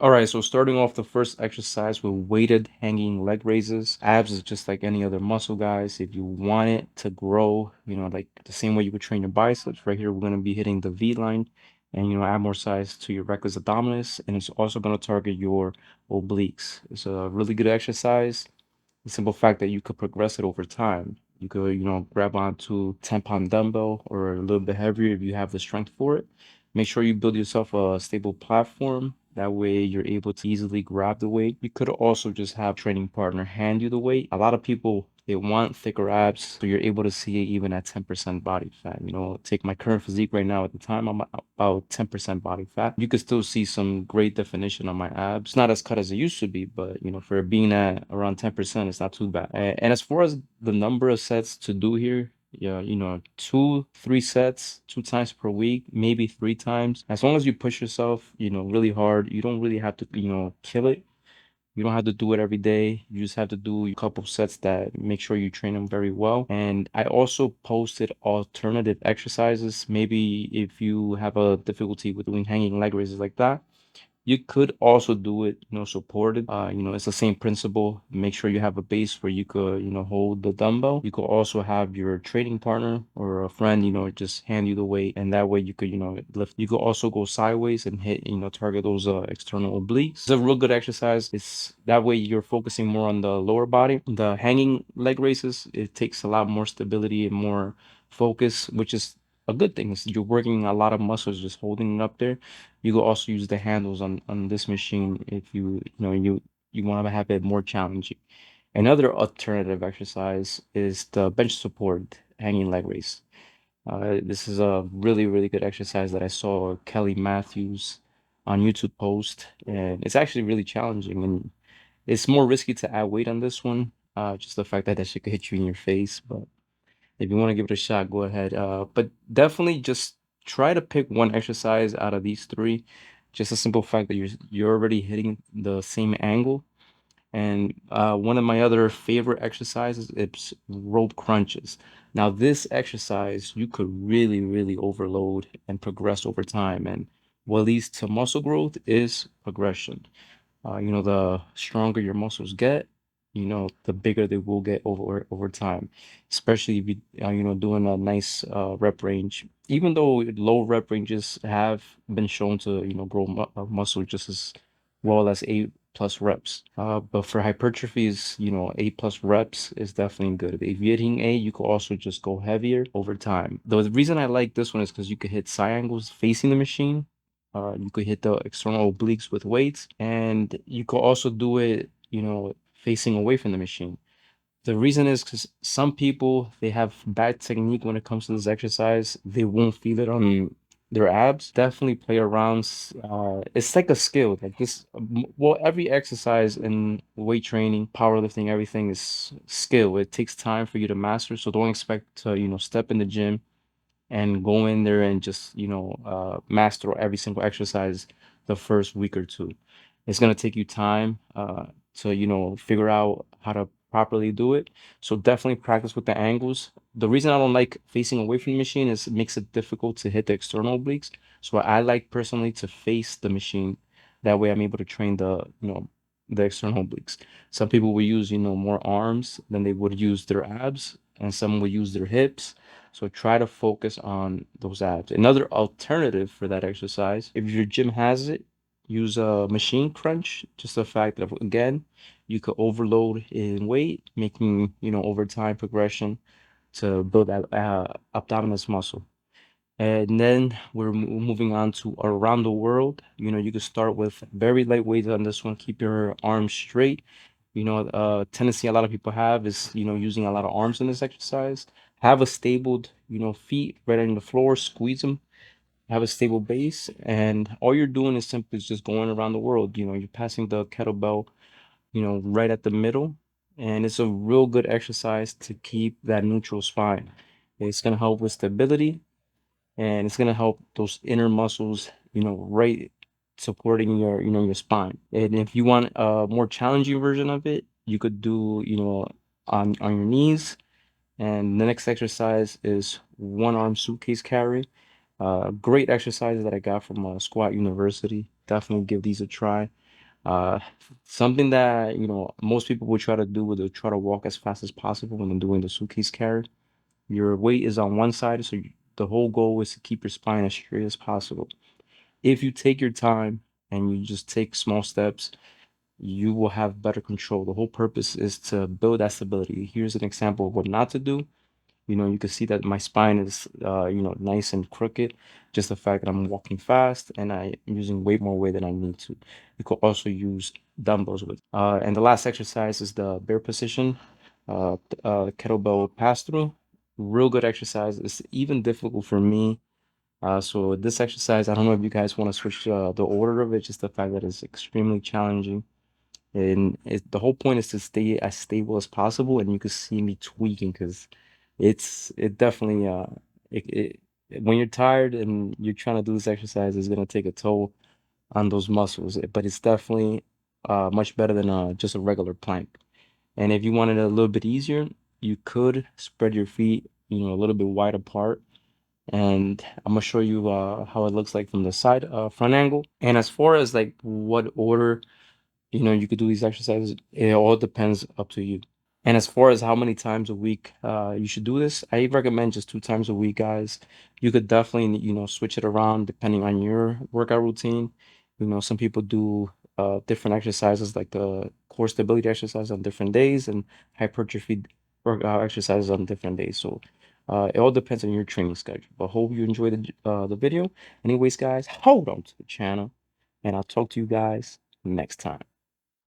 All right, so starting off the first exercise with weighted hanging leg raises. Abs is just like any other muscle, guys. If you want it to grow, like the same way you would train your biceps, right here, we're going to be hitting the V line and, add more size to your rectus abdominis. And it's also going to target your obliques. It's a really good exercise. The simple fact that you could progress it over time. You could, grab onto 10-pound dumbbell or a little bit heavier if you have the strength for it. Make sure you build yourself a stable platform. That way you're able to easily grab the weight. You could also just have training partner hand you the weight. A lot of people they want thicker abs, so you're able to see it even at 10% body fat. Take my current physique right now. At the time, I'm about 10% body fat. You can still see some great definition on my abs. Not as cut as it used to be, but for being at around 10%, it's not too bad. And as far as the number of sets to do here, yeah, 2, 3 sets, 2 times per week, maybe 3 times. As long as you push yourself, really hard, you don't really have to, kill it. You don't have to do it every day. You just have to do a couple sets that make sure you train them very well. And I also posted alternative exercises. Maybe if you have a difficulty with doing hanging leg raises like that, you could also do it, supported. It's the same principle. Make sure you have a base where you could, hold the dumbbell. You could also have your training partner or a friend, just hand you the weight, and that way you could, lift. You could also go sideways and hit, target those external obliques. It's a real good exercise. It's that way you're focusing more on the lower body. The hanging leg raises, it takes a lot more stability and more focus, which is a good thing. Is you're working a lot of muscles just holding it up there. You could also use the handles on this machine if you want to have it more challenging. Another alternative exercise is the bench support hanging leg raise. This is a really, really good exercise that I saw Kelly Matthews on YouTube post, and it's actually really challenging and it's more risky to add weight on this one. Just the fact that that shit could hit you in your face, but if you want to give it a shot, go ahead. But definitely just try to pick one exercise out of these three. Just a simple fact that you're already hitting the same angle. And one of my other favorite exercises is rope crunches. Now, this exercise you could really, really overload and progress over time. And what leads to muscle growth is progression. The stronger your muscles get, the bigger they will get over time. Especially if doing a nice rep range. Even though low rep ranges have been shown to, grow muscle just as well as 8+ reps. But for hypertrophies, 8+ reps is definitely good. If you're hitting eight, you could also just go heavier over time. The reason I like this one is because you could hit side angles facing the machine. You could hit the external obliques with weights, and you could also do it, facing away from the machine. The reason is because some people they have bad technique when it comes to this exercise. They won't feel it on their abs. Definitely play around. It's like a skill. Like this, well, every exercise in weight training, powerlifting, everything is skill. It takes time for you to master. So don't expect to, step in the gym and go in there and just master every single exercise the first week or two. It's gonna take you time to figure out how to properly do it. So definitely practice with the angles. The reason I don't like facing away from the machine is it makes it difficult to hit the external obliques. So I like personally to face the machine. That way I'm able to train the external obliques. Some people will use more arms than they would use their abs, and some will use their hips. So try to focus on those abs. Another alternative for that exercise, if your gym has it, use a machine crunch. Just the fact that again, you could overload in weight, making over time progression to build that abdominal muscle. And then we're moving on to around the world. You can start with very light weights on this one. Keep your arms straight. Tendency a lot of people have is, using a lot of arms in this exercise. Have a stable, feet right on the floor, squeeze them, have a stable base, and all you're doing is simply just going around the world. You're passing the kettlebell, right at the middle, and it's a real good exercise to keep that neutral spine. It's gonna help with stability and it's gonna help those inner muscles, right supporting your spine. And if you want a more challenging version of it, you could do, on your knees. And the next exercise is one arm suitcase carry. Great exercises that I got from Squat University. Definitely give these a try. Uh, Something that, most people would try to do, they'll try to walk as fast as possible when they're doing the suitcase carry. Your weight is on one side, so the whole goal is to keep your spine as straight as possible. If you take your time and you just take small steps, you will have better control. The whole purpose is to build that stability. Here's an example of what not to do. You can see that my spine is, nice and crooked. Just the fact that I'm walking fast and I'm using way more weight than I need to. You could also use dumbbells with. And the last exercise is the bear position, kettlebell pass through. Real good exercise. It's even difficult for me. So this exercise, I don't know if you guys want to switch the order of it, just the fact that it's extremely challenging. And the whole point is to stay as stable as possible, and you can see me tweaking because it definitely when you're tired and you're trying to do this exercise, it's gonna take a toll on those muscles. But it's definitely much better than just a regular plank. And if you want it a little bit easier, you could spread your feet, a little bit wide apart. And I'm gonna show you how it looks like from the side front angle. And as far as like what order you could do these exercises. It all depends up to you. And as far as how many times a week you should do this, I recommend just 2 times a week, guys. You could definitely, switch it around depending on your workout routine. Some people do different exercises like the core stability exercise on different days and hypertrophy workout exercises on different days. So it all depends on your training schedule. But hope you enjoyed the video. Anyways, guys, hold on to the channel, and I'll talk to you guys next time.